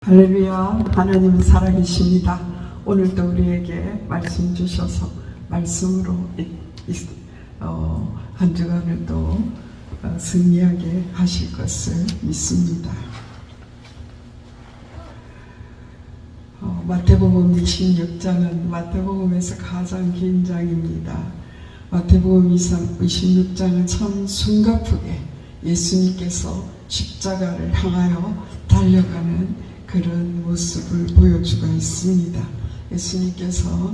할렐루야. 하나님은 살아계십니다. 오늘도 우리에게 말씀 주셔서 말씀으로 한 주간을 또 승리하게 하실 것을 믿습니다. 마태복음 26장은 마태복음에서 가장 긴 장입니다. 마태복음 26장은 참 숨가쁘게 예수님께서 십자가를 향하여 달려가는 그런 모습을 보여주고 있습니다. 예수님께서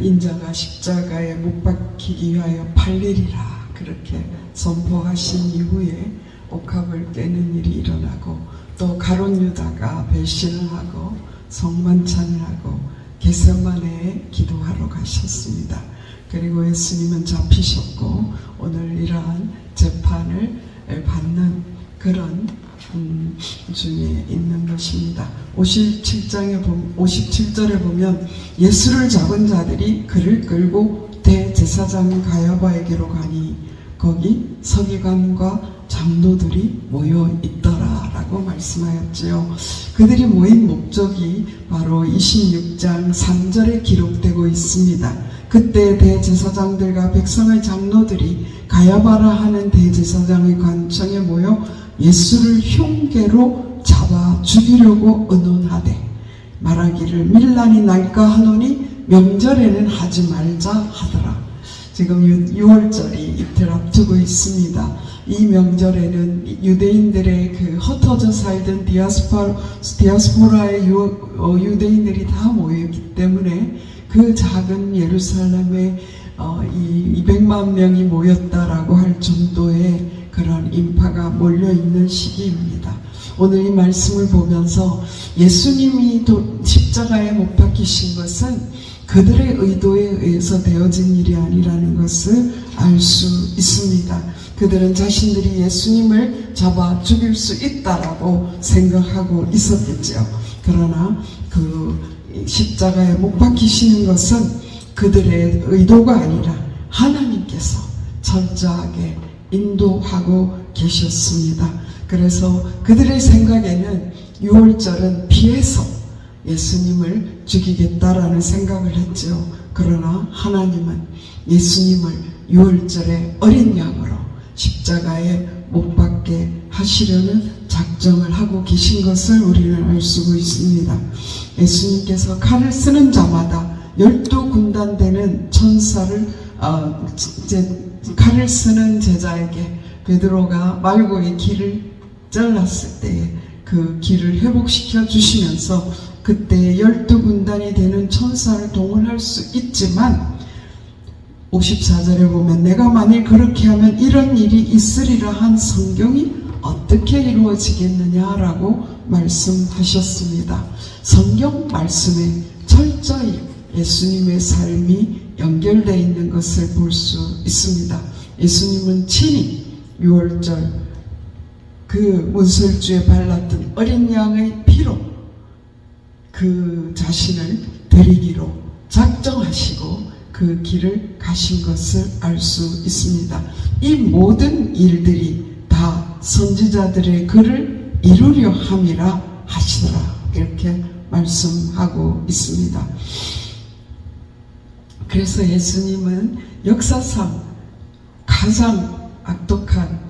인자가 십자가에 못 박히기 위하여 팔리리라 그렇게 선포하신 이후에 옥합을 깨는 일이 일어나고 또 가룟 유다가 배신을 하고 성만찬을 하고 겟세마네에 기도하러 가셨습니다. 그리고 예수님은 잡히셨고 오늘 이러한 재판을 받는 그런 중에 있는 것입니다. 57절에 보면 예수를 잡은 자들이 그를 끌고 대제사장 가야바에게로 가니 거기 서기관과 장로들이 모여 있더라 라고 말씀하였지요. 그들이 모인 목적이 바로 26장 3절에 기록되고 있습니다. 그때 대제사장들과 백성의 장로들이 가야바라 하는 대제사장의 관청에 모여 예수를 흉계로 잡아 죽이려고 의논하되 말하기를 밀란이 날까 하노니 명절에는 하지 말자 하더라. 지금 6월절이 이틀 앞두고 있습니다. 이 명절에는 유대인들의 그 흩어져 살던 디아스포라의 유대인들이 다 모였기 때문에 그 작은 예루살렘에 200만 명이 모였다라고 할 정도의 그런 인파가 몰려있는 시기입니다. 오늘 이 말씀을 보면서 예수님이 십자가에 못 박히신 것은 그들의 의도에 의해서 되어진 일이 아니라는 것을 알 수 있습니다. 그들은 자신들이 예수님을 잡아 죽일 수 있다라고 생각하고 있었겠죠. 그러나 그 십자가에 못 박히시는 것은 그들의 의도가 아니라 하나님께서 철저하게 인도하고 계셨습니다. 그래서 그들의 생각에는 6월절은 피해서 예수님을 죽이겠다라는 생각을 했죠. 그러나 하나님은 예수님을 6월절에 어린 양으로 십자가에 못 박게 하시려는 작정을 하고 계신 것을 우리는 알 수 있습니다. 예수님께서 칼을 쓰는 자마다 12군단 되는 천사를 칼을 쓰는 제자에게 베드로가 말고의 길을 잘랐을 때에 그 길을 회복시켜 주시면서 그때 12군단이 되는 천사를 동원할 수 있지만 54절에 보면 내가 만일 그렇게 하면 이런 일이 있으리라 한 성경이 어떻게 이루어지겠느냐라고 말씀하셨습니다. 성경 말씀에 철저히 예수님의 삶이 연결되어 있는 것을 볼 수 있습니다. 예수님은 친히 6월절 그 문설주에 발랐던 어린 양의 피로 그 자신을 데리기로 작정하시고 그 길을 가신 것을 알 수 있습니다. 이 모든 일들이 다 선지자들의 글을 이루려 함이라 하시더라 이렇게 말씀하고 있습니다. 그래서 예수님은 역사상 가장 악독한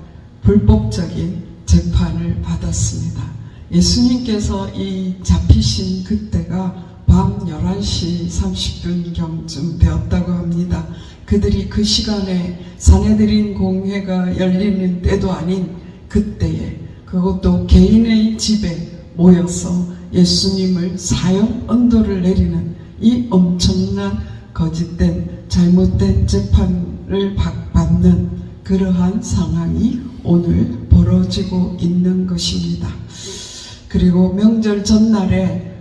불법적인 재판을 받았습니다. 예수님께서 이 잡히신 그때가 밤 11시 30분경쯤 되었다고 합니다. 그들이 그 시간에 산헤드린 공회가 열리는 때도 아닌 그때에 그것도 개인의 집에 모여서 예수님을 사형 언도를 내리는 이 엄청난 거짓된 잘못된 재판을 받는 그러한 상황이 오늘 벌어지고 있는 것입니다. 그리고 명절 전날에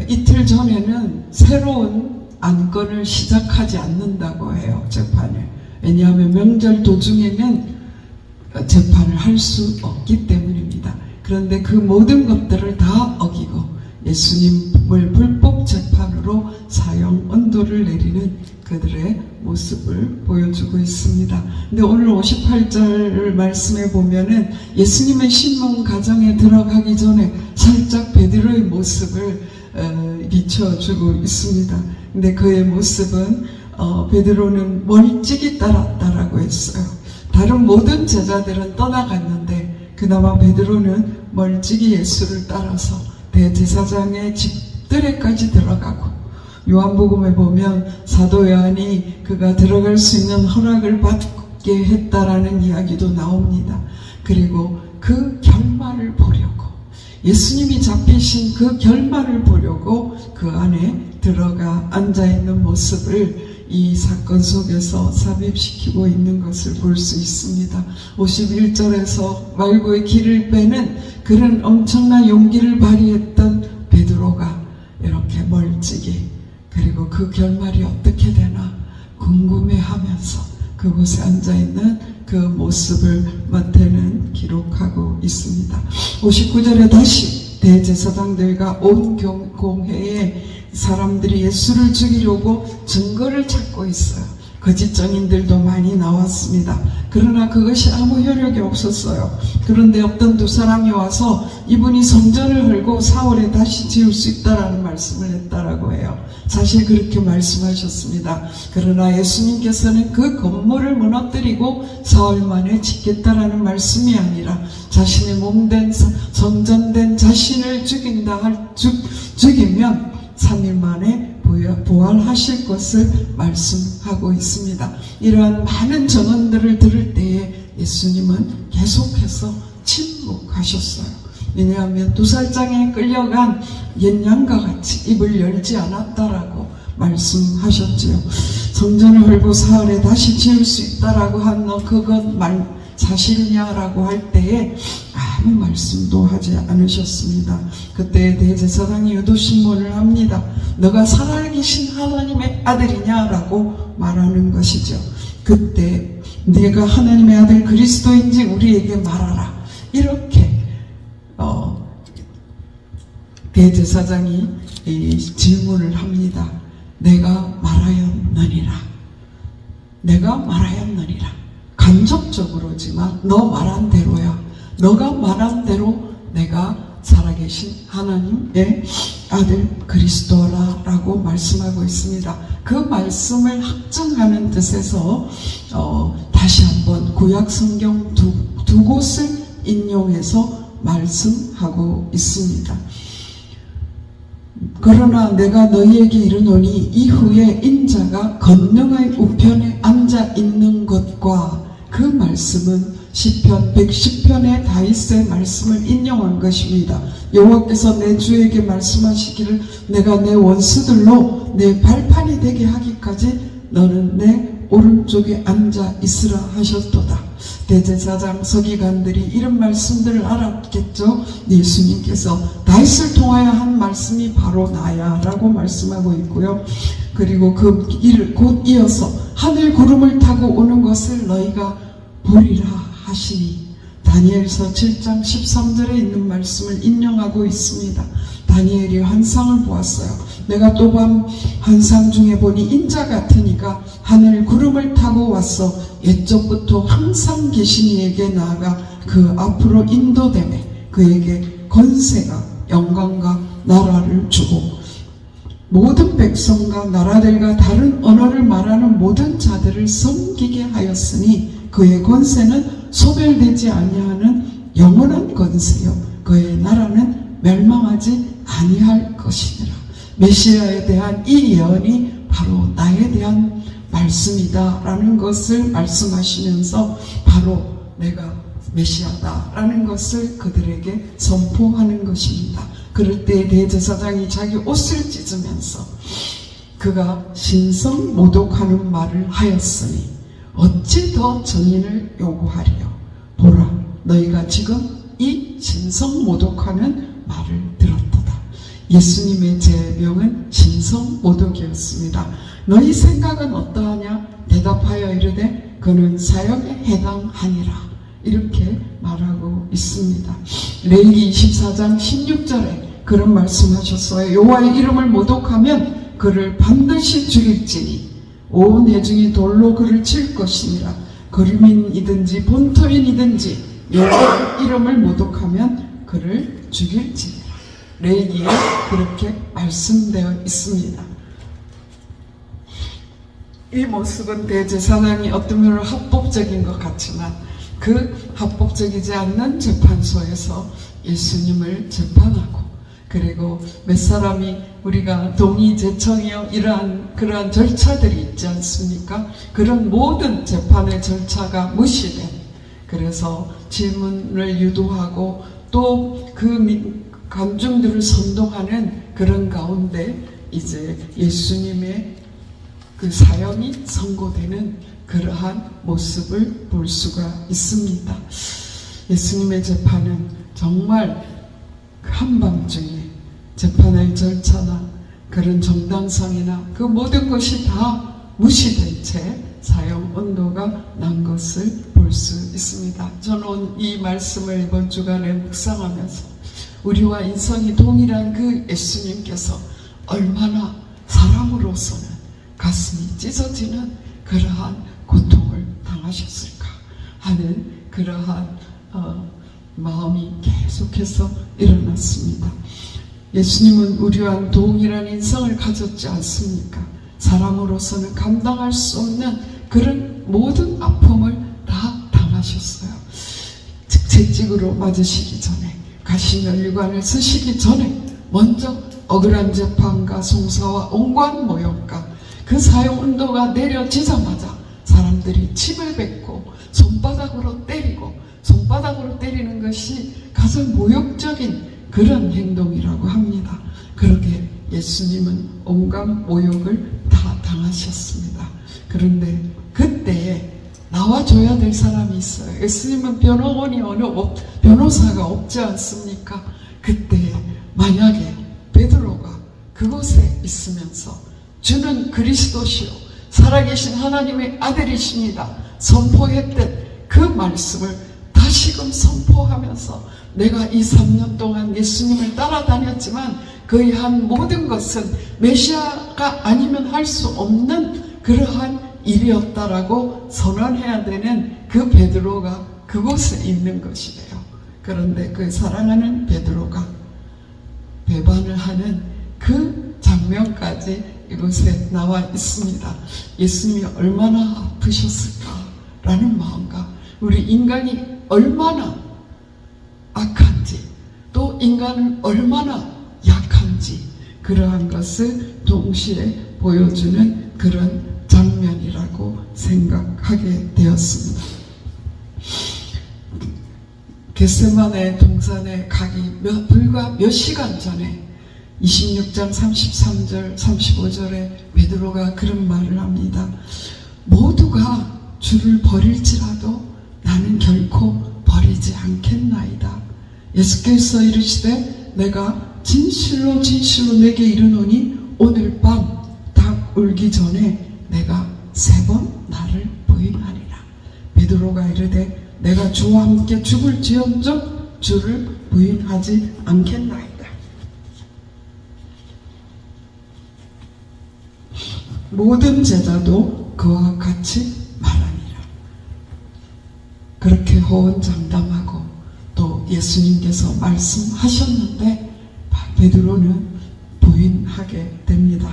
이틀 전에는 새로운 안건을 시작하지 않는다고 해요. 재판을. 왜냐하면 명절 도중에는 재판을 할 수 없기 때문입니다. 그런데 그 모든 것들을 다 어기고 예수님을 불법 재판으로 사형 언도 강도를 내리는 그들의 모습을 보여주고 있습니다. 근데 오늘 58절 말씀에 보면은 예수님의 신문 가정에 들어가기 전에 살짝 베드로의 모습을 비춰주고 있습니다. 근데 그의 모습은 베드로는 멀찍이 따랐다라고 했어요. 다른 모든 제자들은 떠나갔는데 그나마 베드로는 멀찍이 예수를 따라서 대제사장의 집들에까지 들어가고, 요한복음에 보면 사도 요한이 그가 들어갈 수 있는 허락을 받게 했다라는 이야기도 나옵니다. 그리고 그 결말을 보려고, 예수님이 잡히신 그 결말을 보려고 그 안에 들어가 앉아있는 모습을 이 사건 속에서 삽입시키고 있는 것을 볼 수 있습니다. 51절에서 말고의 길을 빼는 그런 엄청난 용기를 발휘했던 베드로가 이렇게 멀찍이, 그리고 그 결말이 어떻게 되나 궁금해하면서 그곳에 앉아있는 그 모습을 마태는 기록하고 있습니다. 59절에 다시 대제사장들과 온 공회에 사람들이 예수를 죽이려고 증거를 찾고 있어요. 거짓 증인들도 많이 나왔습니다. 그러나 그것이 아무 효력이 없었어요. 그런데 어떤 두 사람이 와서 이분이 성전을 헐고 4월에 다시 지을 수 있다라는 말씀을 했다라고 해요. 사실 그렇게 말씀하셨습니다. 그러나 예수님께서는 그 건물을 무너뜨리고 4월 만에 짓겠다라는 말씀이 아니라 자신의 몸된 성전된 자신을 죽이면 3일 만에 부활하실 것을 말씀하고 있습니다. 이러한 많은 증언들을 들을 때에 예수님은 계속해서 침묵하셨어요. 왜냐하면 두살장에 끌려간 옛양과 같이 입을 열지 않았다라고 말씀하셨지요. 성전을 헐고 4월에 다시 지을 수 있다라고 한 너 그건 사실이냐라고 할 때에 아무 말씀도 하지 않으셨습니다. 그때 대제사장이 유도신문을 합니다. 너가 살아계신 하나님의 아들이냐라고 말하는 것이죠. 그때 네가 하나님의 아들 그리스도인지 우리에게 말하라, 이렇게 대제사장이 질문을 합니다. 내가 말하였느니라. 내가 말하였느니라. 간접적으로지만 너 말한 대로야. 너가 말한 대로 내가 살아계신 하나님의 아들 그리스도라 라고 말씀하고 있습니다. 그 말씀을 확증하는 뜻에서 다시 한번 구약 성경 두 곳을 인용해서 말씀하고 있습니다. 그러나 내가 너희에게 이르노니 이후에 인자가 권능의 우편에 앉아 있는 것과, 그 말씀은 시편 110편의 다윗의 말씀을 인용한 것입니다. 여호와께서 내 주에게 말씀하시기를 내가 내 원수들로 내 발판이 되게 하기까지 너는 내 오른쪽에 앉아 있으라 하셨도다. 대제사장 서기관들이 이런 말씀들을 알았겠죠. 예수님께서 다윗을 통하여 한 말씀이 바로 나야 라고 말씀하고 있고요. 그리고 그 일을 곧 이어서 하늘 구름을 타고 오는 것을 너희가 보리라 하시니, 다니엘서 7장 13절에 있는 말씀을 인용하고 있습니다. 다니엘이 환상을 보았어요. 내가 또 밤 환상 중에 보니 인자 같은 이가 하늘 구름을 타고 왔어 옛적부터 항상 계신 이에게 나아가 그 앞으로 인도되매 그에게 권세가 영광과 나라를 주고 모든 백성과 나라들과 다른 언어를 말하는 모든 자들을 섬기게 하였으니 그의 권세는 소멸되지 아니하는 영원한 권세요 그의 나라는 멸망하지 아니할 것이니라. 메시아에 대한 이 예언이 바로 나에 대한 말씀이다 라는 것을 말씀하시면서 바로 내가 메시아다 라는 것을 그들에게 선포하는 것입니다. 그럴 때 대제사장이 자기 옷을 찢으면서 그가 신성 모독하는 말을 하였으니 어찌 더 증인을 요구하리요. 보라, 너희가 지금 이 신성 모독하는 말을 들었도다. 예수님의 제명은 신성 모독이었습니다. 너희 생각은 어떠하냐? 대답하여 이르되 그는 사형에 해당하니라. 이렇게 말하고 있습니다. 레위기 24장 16절에 그런 말씀하셨어요. 여호와의 이름을 모독하면 그를 반드시 죽일지니 온 회중이 돌로 그를 칠 것이니라. 거류민이든지 본토인이든지 여호와 이름을 모독하면 그를 죽일지니라. 레위기에 그렇게 말씀되어 있습니다. 이 모습은 대제사장이 어떤 면으로 합법적인 것 같지만 그 합법적이지 않는 재판소에서 예수님을 재판하고, 그리고 몇 사람이 우리가 동의, 제청이요 이러한 그러한 절차들이 있지 않습니까? 그런 모든 재판의 절차가 무시된, 그래서 질문을 유도하고 또 그 감정들을 선동하는 그런 가운데 이제 예수님의 그 사형이 선고되는 그러한 모습을 볼 수가 있습니다. 예수님의 재판은 정말 한밤중에 재판의 절차나 그런 정당성이나 그 모든 것이 다 무시된 채 사형 언도가 난 것을 볼 수 있습니다. 저는 이 말씀을 이번 주간에 묵상하면서 우리와 인성이 동일한 그 예수님께서 얼마나 사람으로서는 가슴이 찢어지는 그러한 고통을 당하셨을까 하는 그러한 마음이 계속해서 일어났습니다. 예수님은 우리와 동일한 인성을 가졌지 않습니까? 사람으로서는 감당할 수 없는 그런 모든 아픔을 다 당하셨어요. 채찍으로 맞으시기 전에, 가시면류관을 쓰시기 전에 먼저 억울한 재판과 송사와 온갖 모욕과 그 사형 운동가 내려지자마자 사람들이 침을 뱉고 손바닥으로 때리고, 손바닥으로 때리는 것이 가장 모욕적인 그런 행동이라고 합니다. 그렇게 예수님은 온갖 모욕을 다 당하셨습니다. 그런데 그때에 나와줘야 될 사람이 있어요. 예수님은 변호사가 없지 않습니까? 그때 만약에 베드로가 그곳에 있으면서 주는 그리스도시요 살아계신 하나님의 아들이십니다 선포했던 그 말씀을 다시금 선포하면서, 내가 이 3년 동안 예수님을 따라다녔지만 그의 한 모든 것은 메시아가 아니면 할 수 없는 그러한 일이었다라고 선언해야 되는 그 베드로가 그곳에 있는 것이래요. 그런데 그 사랑하는 베드로가 배반을 하는 그 장면까지 이곳에 나와 있습니다. 예수님이 얼마나 아프셨을까라는 마음과 우리 인간이 얼마나 악한지, 또 인간은 얼마나 약한지, 그러한 것을 동시에 보여주는 그런 장면이라고 생각하게 되었습니다. 겟세마네 동산에 가기 불과 몇 시간 전에 26장 33절 35절에 베드로가 그런 말을 합니다. 모두가 주를 버릴지라도 나는 결코 버리지 않겠나이다. 예수께서 이르시되 내가 진실로 진실로 내게 이르노니 오늘 밤 닭 울기 전에 내가 3번 나를 부인하리라. 베드로가 이르되 내가 주와 함께 죽을지언정 주를 부인하지 않겠나이다. 모든 제자도 그와 같이 말하니라. 그렇게 호언장담하고 또 예수님께서 말씀하셨는데 베드로는 부인하게 됩니다.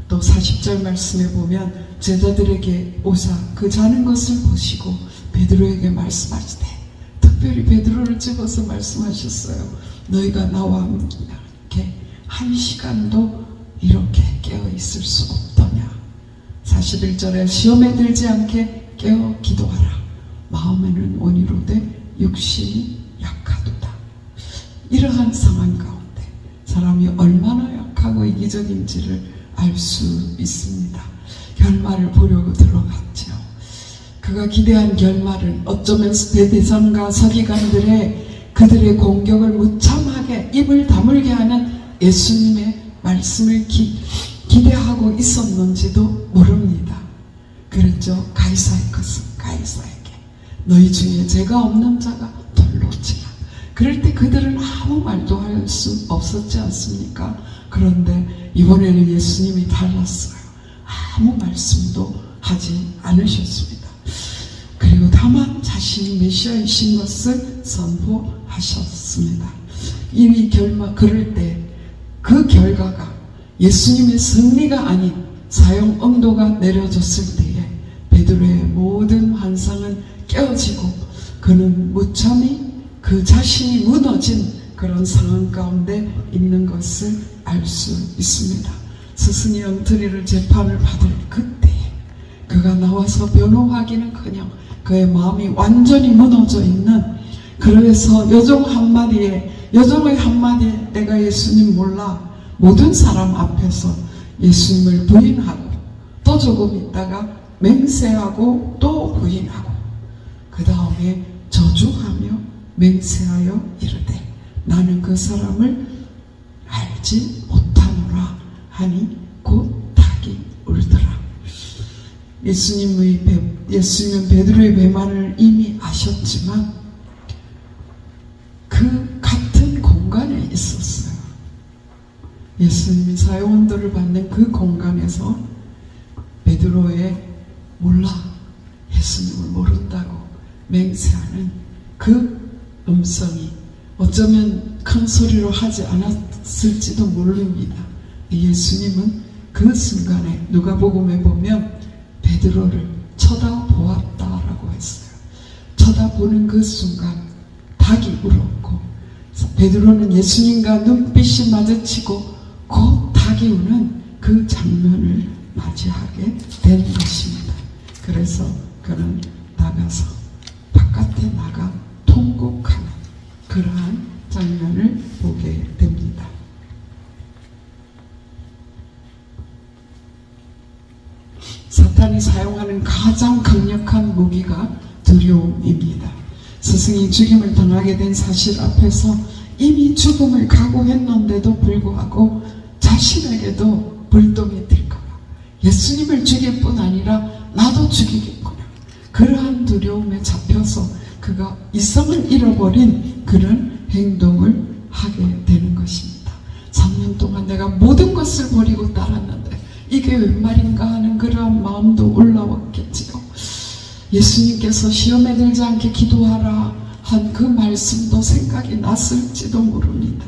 또 40절 말씀에 보면 제자들에게 오사 그 자는 것을 보시고 베드로에게 말씀하시되, 특별히 베드로를 집어서 말씀하셨어요. 너희가 나와 함께 1시간도 이렇게 깨어 있을 수 없더냐. 41절에 시험에 들지 않게 깨어 기도하라. 마음에는 원이로되 육신이 약하도다. 이러한 상황 가운데 사람이 얼마나 약하고 이기적인지를 알 수 있습니다. 결말을 보려고 들어갔죠. 그가 기대한 결말은 어쩌면 대대장과 서기관들의 그들의 공격을 무참하게 입을 다물게 하는 예수님의 말씀을 기대하고 있었는지도 모릅니다. 그랬죠. 가이사의 것은 가이사에게, 너희 중에 죄가 없는 자가 돌로 치라. 그럴 때 그들은 아무 말도 할 수 없었지 않습니까? 그런데 이번에는 예수님이 달랐어요. 아무 말씀도 하지 않으셨습니다. 그리고 다만 자신이 메시아이신 것을 선포하셨습니다. 이미 그럴 때 그 결과가 예수님의 승리가 아닌 사형 언도가 내려졌을 때에 베드로의 모든 환상은 깨어지고 그는 무참히 그 자신이 무너진 그런 상황 가운데 있는 것을 알 수 있습니다. 스승의 엉터리를 재판을 받을 그때에 그가 나와서 변호하기는커녕 그의 마음이 완전히 무너져 있는, 그래서 여종의 한마디에 내가 예수님 몰라 모든 사람 앞에서 예수님을 부인하고 또 조금 있다가 맹세하고 또 부인하고 그 다음에 저주하며 맹세하여 이르되 나는 그 사람을 알지 못하노라 하니 곧 닭이 울더라. 예수님은 베드로의 배만을 이미 아셨지만 그 같은 공간에 있었어요. 예수님이 사형언도를 받는 그 공간에서 베드로의 몰라, 예수님을 모른다고 맹세하는 그 음성이 어쩌면 큰 소리로 하지 않았을지도 모릅니다. 예수님은 그 순간에 누가복음에 보면 베드로를 쳐다보았다라고 했어요. 쳐다보는 그 순간 닭이 울었고 베드로는 예수님과 눈빛이 마주치고 곧 닭이 우는 그 장면을 맞이하게 된 것입니다. 그래서 그는 바깥에 나가 통곡하는 그러한 장면을 보게 됩니다. 사탄이 사용하는 가장 강력한 무기가 두려움입니다. 스승이 죽임을 당하게 된 사실 앞에서 이미 죽음을 각오했는데도 불구하고 자신에게도 불똥이 튈까봐 예수님을 죽일 뿐 아니라 나도 죽이겠구나, 그러한 두려움에 잡혀서 그가 이성을 잃어버린 그런 행동을 하게 되는 것입니다. 3년 동안 내가 모든 것을 버리고 따랐는데 이게 웬 말인가 하는 그러한 마음도 올라왔겠지요. 예수님께서 시험에 들지 않게 기도하라 한 그 말씀도 생각이 났을지도 모릅니다.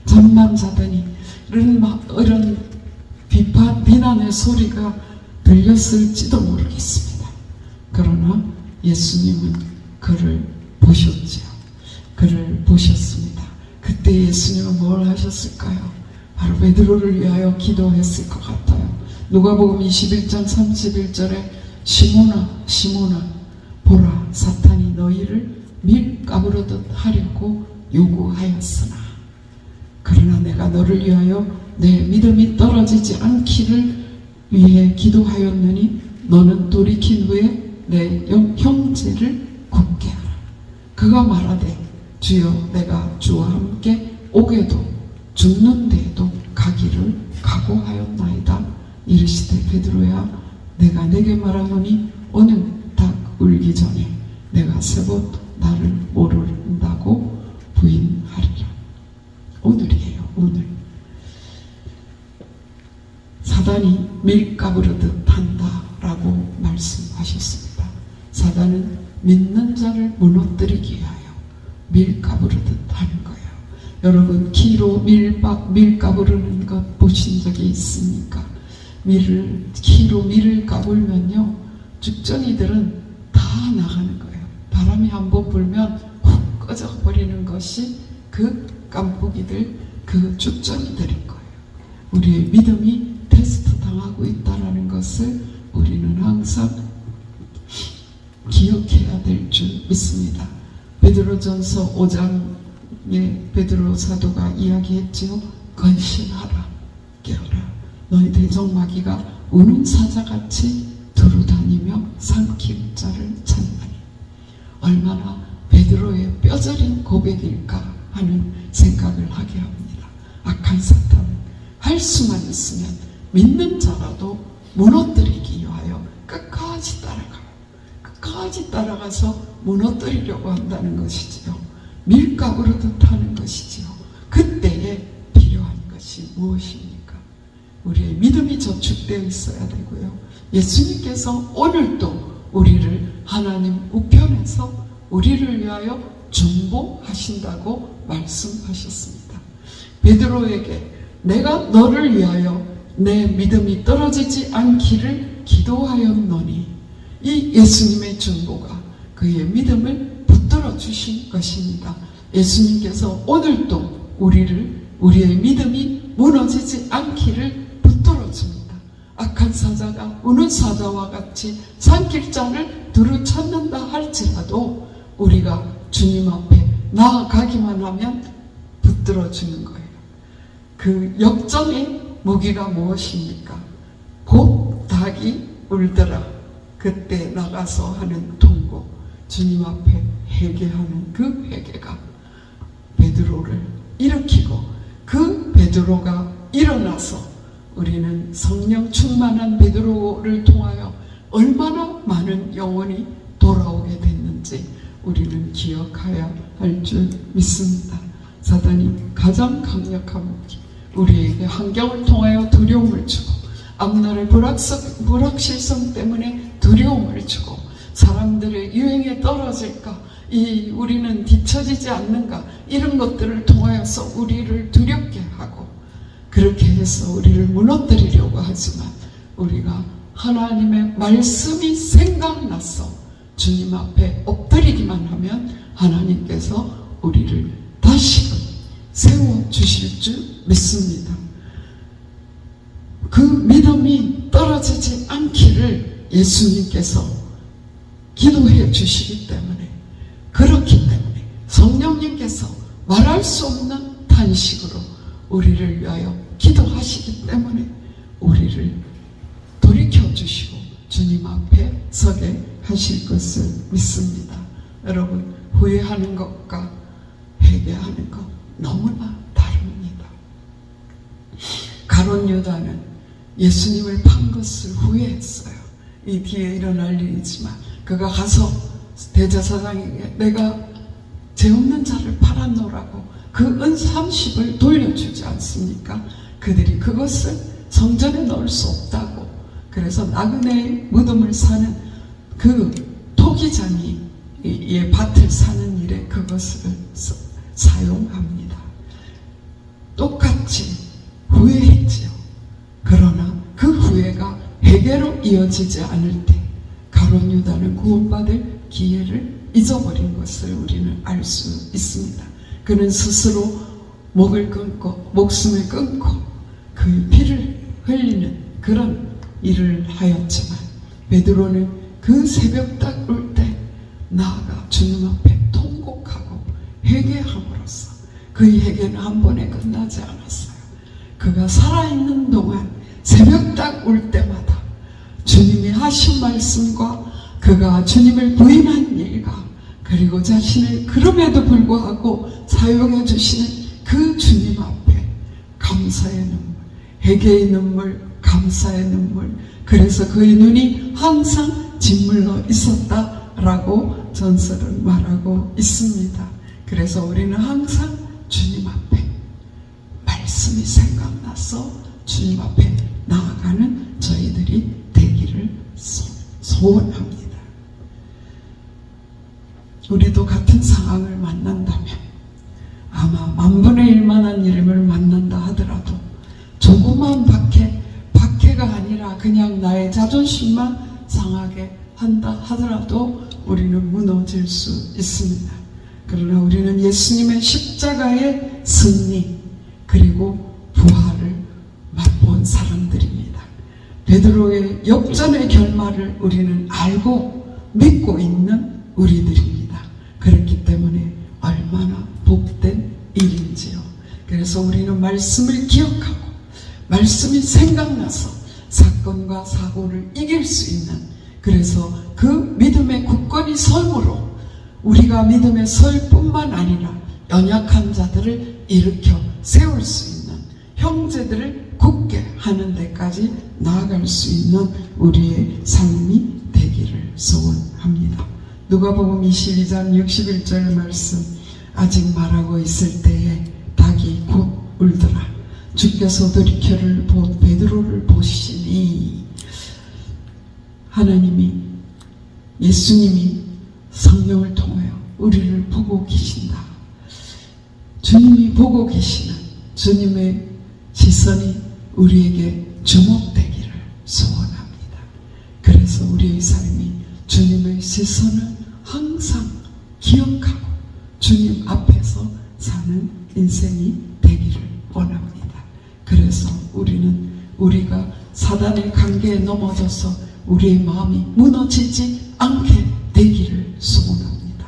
잠만 자더니 이런 비난의 소리가 들렸을지도 모르겠습니다. 그러나 예수님은 그를 보셨지요. 그를 보셨습니다. 그때 예수님은 뭘 하셨을까요? 바로 베드로를 위하여 기도했을 것 같아요. 누가복음 21장 31절에 시몬아 시몬아 보라 사탄이 너희를 밀가부르듯 하려고 요구하였으나 그러나 내가 너를 위하여 내 믿음이 떨어지지 않기를 위해 기도하였느니 너는 돌이킨 후에 내 형제를 굳게 하라. 그가 말하되 주여 내가 주와 함께 오게도 죽는 데에도 가기를 각오하였나이다. 이르시되 베드로야 내가 내게 말하노니 오늘 닭 울기 전에 내가 세 번 나를 모른다고 부인하리라. 오늘이에요. 오늘. 사단이 밀가부르듯 한다라고 말씀하셨습니다. 사단은 믿는 자를 무너뜨리기 위하여 밀가부르듯 하는 거예요. 여러분 키로 밀가부르는 것 보신 적이 있습니까? 키로 밀을 까불면요 죽정이들은 다 나가는 거예요. 바람이 한번 불면 훅 꺼져버리는 것이 그 깐부기들, 그 죽정이들인 거예요. 우리의 믿음이 테스트 당하고 있다는 것을 우리는 항상 기억해야 될 줄 믿습니다. 베드로전서 5장에 베드로 사도가 이야기했지요. 건신하라, 깨어라. 너희 대적마귀가 우는 사자같이 두루다니며 삼킬 자를 찾나니. 얼마나 베드로의 뼈저린 고백일까 하는 생각을 하게 합니다. 악한 사탄은 할 수만 있으면 믿는 자라도 무너뜨리기 위하여 끝까지 따라가서 무너뜨리려고 한다는 것이지요. 밀가부르듯 하는 것이지요. 그때에 필요한 것이 무엇입니까? 우리의 믿음이 저축되어 있어야 되고요. 예수님께서 오늘도 우리를 하나님 우편에서 우리를 위하여 중보하신다고 말씀하셨습니다. 베드로에게 내가 너를 위하여 내 믿음이 떨어지지 않기를 기도하였노니, 이 예수님의 중보가 그의 믿음을 붙들어 주신 것입니다. 예수님께서 오늘도 우리의 믿음이 무너지지 않기를 붙들어 줍니다. 악한 사자가 우는 사자와 같이 산길자를 두루찾는다 할지라도 우리가 주님 앞에 나아가기만 하면 붙들어 주는 거예요. 그 역전의 무기가 무엇입니까? 곧 닭이 울더라 그때 나가서 하는 통고, 주님 앞에 회개하는 그 회개가 베드로를 일으키고, 그 베드로가 일어나서 우리는 성령 충만한 베드로를 통하여 얼마나 많은 영혼이 돌아오게 됐는지 우리는 기억해야 할 줄 믿습니다. 사단이 가장 강력한 무기, 우리에게 환경을 통하여 두려움을 주고, 앞날의 불확실성 때문에 두려움을 주고, 사람들의 유행에 떨어질까, 우리는 뒤처지지 않는가, 이런 것들을 통하여서 우리를 두렵게 하고, 그렇게 해서 우리를 무너뜨리려고 하지만, 우리가 하나님의 말씀이 생각나서 주님 앞에 엎드리기만 하면 하나님께서 우리를 다시금 세워주실 줄 믿습니다. 그 믿음이 떨어지지 않기를 예수님께서 기도해 주시기 때문에, 그렇기 때문에 성령님께서 말할 수 없는 탄식으로 우리를 위하여 기도하시기 때문에 우리를 돌이켜 주시고 주님 앞에 서게 하실 것을 믿습니다. 여러분, 후회하는 것과 회개하는 것 너무나 다릅니다. 가룟 유다는 예수님을 판 것을 후회했어요. 이 뒤에 일어날 일이지만 그가 가서 대제사장에게 내가 죄 없는 자를 팔았노라고 그 은 30을 돌려주지 않습니까? 그들이 그것을 성전에 넣을 수 없다고, 그래서 나그네의 무덤을 사는 그 토기장이 이 밭을 사는 일에 그것을 사용합니다. 똑같이 후회했지요. 그러나 그 후회가 회개로 이어지지 않을 때 가룟 유다는 구원받을 기회를 잊어버린 것을 우리는 알 수 있습니다. 그는 스스로 목을 끊고 목숨을 끊고 그 피를 흘리는 그런 일을 하였지만, 베드로는 그 새벽 딱 올 때 나아가 주님 앞에 통곡하고 회개함으로써 그의 회개는 한 번에 끝나지 않았어요. 그가 살아있는 동안 새벽 딱 올 때마다 주님이 하신 말씀과 그가 주님을 부인한 일과, 그리고 자신을 그럼에도 불구하고 사용해 주시는 그 주님 앞에 감사의 눈물, 회개의 눈물, 감사의 눈물, 그래서 그의 눈이 항상 짓물러 있었다라고 전설은 말하고 있습니다. 그래서 우리는 항상 주님 앞에 말씀이 생각나서 주님 앞에 나아가는 저희들이 되기를 소원합니다. 우리도 같은 상황을 만난다면, 아마 10,000,000 만한 이름을 만난다 하더라도 조그마한 박해가 아니라 그냥 나의 자존심만 상하게 한다 하더라도 우리는 무너질 수 있습니다. 그러나 우리는 예수님의 십자가의 승리 그리고 부활을 맛본 사람들입니다. 베드로의 역전의 결말을 우리는 알고 믿고 있는 우리들입니다. 그렇기 때문에 얼마나 복된 일인지요. 그래서 우리는 말씀을 기억하고 말씀이 생각나서 사건과 사고를 이길 수 있는, 그래서 그 믿음의 굳건히 설므로 우리가 믿음에 설 뿐만 아니라 연약한 자들을 일으켜 세울 수 있는, 형제들을 굳게 하는 데까지 나아갈 수 있는 우리의 삶이 되기를 소원합니다. 누가복음 22장 61절 말씀, 아직 말하고 있을 때에 닭이 곧 울더라. 주께서 돌이켜를 본 베드로 하나님이, 예수님이 성령을 통하여 우리를 보고 계신다. 주님이 보고 계시는 주님의 시선이 우리에게 주목되기를 소원합니다. 그래서 우리의 삶이 주님의 시선을 항상 기억하고 주님 앞에서 사는 인생이 되기를 원합니다. 그래서 우리가 사단의 관계에 넘어져서 우리의 마음이 무너지지 않게 되기를 소원합니다.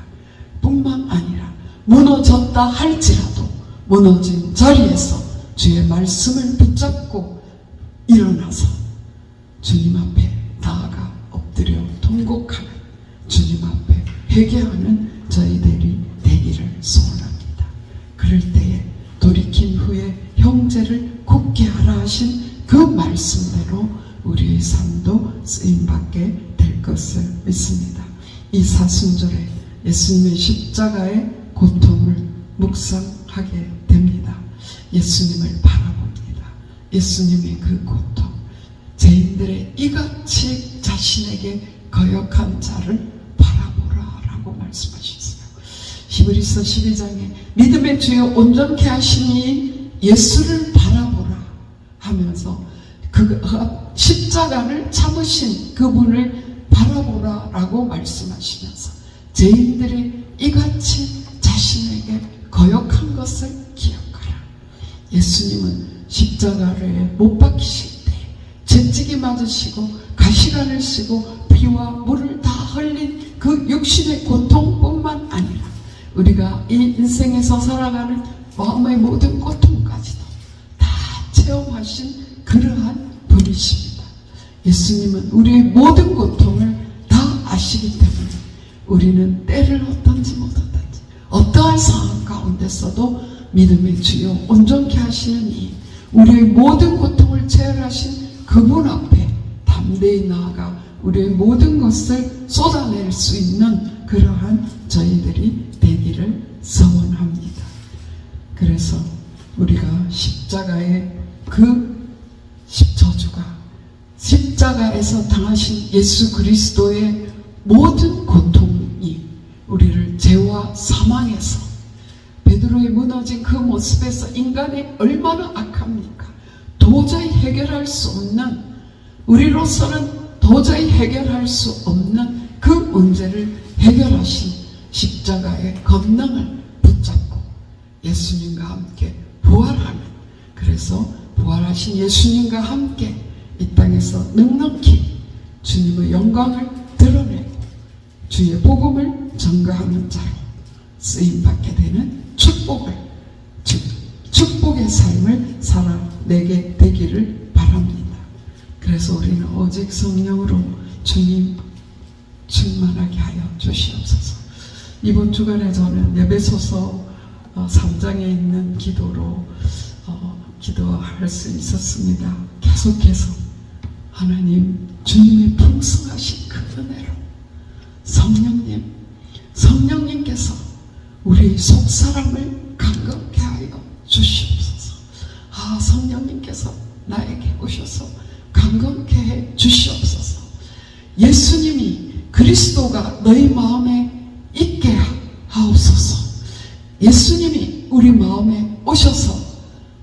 뿐만 아니라 무너졌다 할지라도 무너진 자리에서 주의 말씀을 붙잡고 일어나서 주님 앞에 나아가 엎드려 통곡하는, 주님 앞에 회개하는 저희들이 되기를 소원합니다. 그럴 때에 돌이킨 후에 형제를 굳게 하라 하신 그 말씀대로 우리의 삶도 쓰임받게 될 것을 믿습니다. 이 사순절에 예수님의 십자가의 고통을 묵상하게 됩니다. 예수님을 바라봅니다. 예수님의 그 고통, 죄인들의 이같이 자신에게 거역한 자를 바라보라 라고 말씀하셨어요. 히브리서 12장에 믿음의 주여 온전케 하시니 예수를 바라보라 하면서 그 십자가를 참으신 그분을 바라보라 라고 말씀하시면서 죄인들의 이같이 자신에게 거역한 것을 기억하라. 예수님은 십자가를 못 박히실 때 채찍이 맞으시고 가시관을 쓰고 피와 물을 다 흘린 그 육신의 고통뿐만 아니라 우리가 이 인생에서 살아가는 마음의 모든 고통까지도 다 체험하신 그러한 분이십니다. 예수님은 우리의 모든 고통을 다 아시기 때문에 우리는 때를 어떤지 못하든지 어떠한 상황 가운데서도 믿음의 주여 온전케 하시는 이 우리의 모든 고통을 체결하신 그분 앞에 담대히 나아가 우리의 모든 것을 쏟아낼 수 있는 그러한 저희들이 되기를 소원합니다. 그래서 우리가 십자가의 그 저주가 십자가에서 당하신 예수 그리스도의 모든 고통이 우리를 죄와 사망에서 베드로의 무너진 그 모습에서 인간이 얼마나 악합니까? 도저히 해결할 수 없는, 우리로서는 도저히 해결할 수 없는 그 문제를 해결하신 십자가의 권능을 붙잡고 예수님과 함께 부활하는, 그래서 부활하신 예수님과 함께 이 땅에서 넉넉히 주님의 영광을 드러내고 주의 복음을 전가하는 자로 쓰임받게 되는 축복의 삶을 살아내게 되기를 바랍니다. 그래서 우리는 오직 성령으로 주님 충만하게 하여 주시옵소서. 이번 주간에 저는 에베소서 3장에 있는 기도로 기도할 수 있었습니다. 계속해서 하나님 주님의 풍성하신 그 은혜로 성령님께서 우리 속사람을 감격케 하여 주시옵소서. 성령님께서 나에게 오셔서 감격케 해 주시옵소서. 예수님이 그리스도가 너희 마음에 있게 하옵소서. 예수님이 우리 마음에 오셔서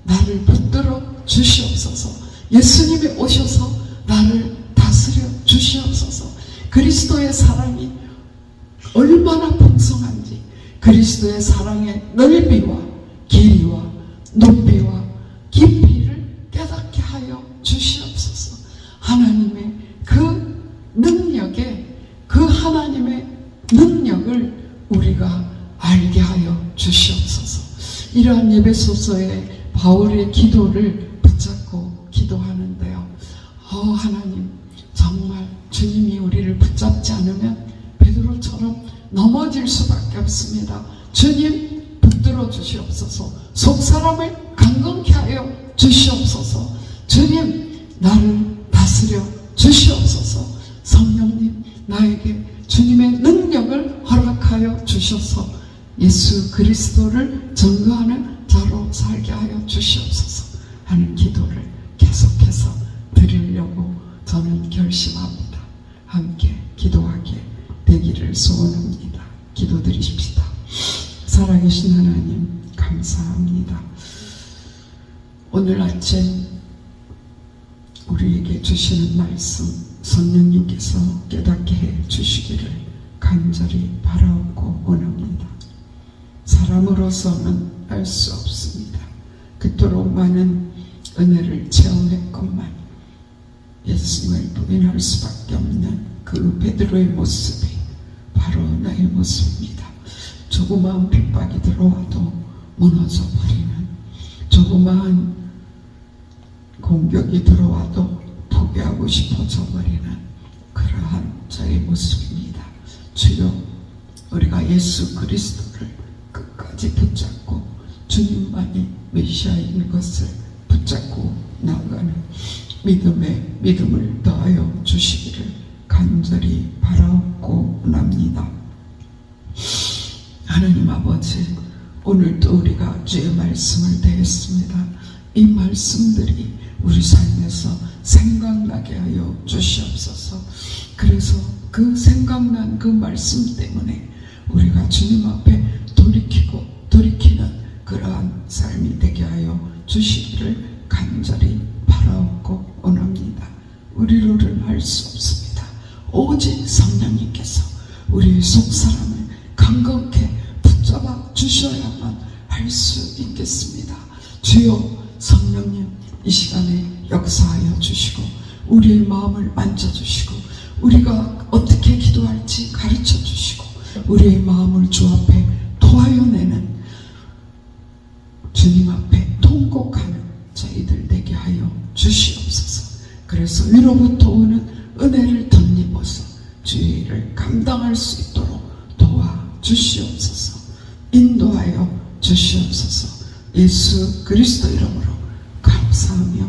나를 붙들어 주시옵소서. 예수님이 오셔서 나를 다스려 주시옵소서. 그리스도의 사랑이 얼마나 풍성한지, 그리스도의 사랑의 넓이와 길이와 높이와 깊이를 깨닫게 하여 주시옵소서. 하나님의 그 능력에, 그 하나님의 능력을 우리가 알게 하여 주시옵소서. 이러한 에베소서의 바울의 기도를 붙잡고 기도하는데요. 하나님, 정말 주님이 우리를 붙잡지 않으면 베드로처럼 넘어질 수밖에 없습니다. 주님 붙들어 주시옵소서. 속사람을 강건케 하여 주시옵소서. 주님 나를 다스려 주시옵소서. 성령님 나에게 주님의 능력을 허락하여 주셔서 예수 그리스도를 전거하는 자로 살게 하여 주시옵소서 하는 기도를 계속해서 드리려고 저는 결심합니다. 우리에게 주시는 말씀 성령님께서 깨닫게 해 주시기를 간절히 바라옵고 원합니다. 사람으로서는 알 수 없습니다. 그토록 많은 은혜를 체험했건만 예수님을 부인할 수밖에 없는 그 베드로의 모습이 바로 나의 모습입니다. 조그마한 핍박이 들어와도 무너져 버리는, 조그마한 공격이 들어와도 포기하고 싶어져 버리는 그러한 저의 모습입니다. 주여, 우리가 예수 그리스도를 끝까지 붙잡고 주님만이 메시아인 것을 붙잡고 나아가는 믿음을 더하여 주시기를 간절히 바라옵고 원합니다. 하나님 아버지, 오늘도 우리가 주의 말씀을 대했습니다. 이 말씀들이 우리 삶에서 생각나게 하여 주시옵소서. 그래서 그 생각난 그 말씀 때문에 우리가 주님 앞에 돌이키는 그러한 삶이 되게 하여 주시기를 간절히 바라옵고 원합니다. 우리로는 할 수 없습니다. 오직 성령님께서 우리의 속사람을 강건케 붙잡아 주셔야만 할 수 있겠습니다. 주여, 성령님 이 시간에 역사하여 주시고 우리의 마음을 만져주시고 우리가 어떻게 기도할지 가르쳐 주시고 우리의 마음을 주 앞에 토하여내는, 주님 앞에 통곡하는 저희들 되게 하여 주시옵소서. 그래서 위로부터 오는 은혜를 덧입어서 주의 일을 감당할 수 있도록 도와주시옵소서. 인도하여 주시옵소서. 예수 그리스도 이름으로 감사하며